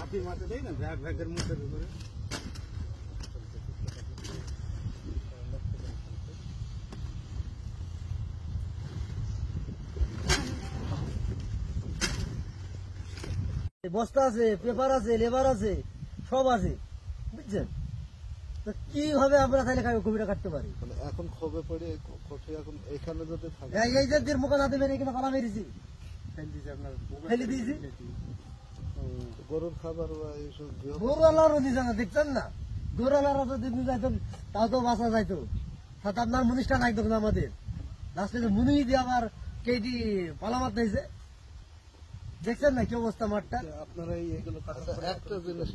আপনি মাঠে দেয় না ব্যাগের মধ্যে করে বস্তা আছে, পেপার আছে, লেবার আছে, সব আছে, বুঝছেন? তো কিভাবে আমরা তাহলে কবিটা কাটতে পারি? এখন ক্ষোভে পড়ে এখন এখানে যদি থাকে এই যে মোকা না দেবেন এখানে পালা মেরেছি, ফেলে দিয়েছি। গরুর খাবার বা এইসব গরুওয়ালারও দিছে না, দেখছেন না? গরুওয়ালারা যদি যাইতো তাও তো বাঁচা যাইতো। সাথে আপনার মুনিশটা নাই তখন আমাদের লাস্টে মুনি দিয়ে আবার কেটি পালামাত দিয়েছে, দেখছেন না কি অবস্থা মাঠটা? আপনারা এইগুলো একটা জিনিস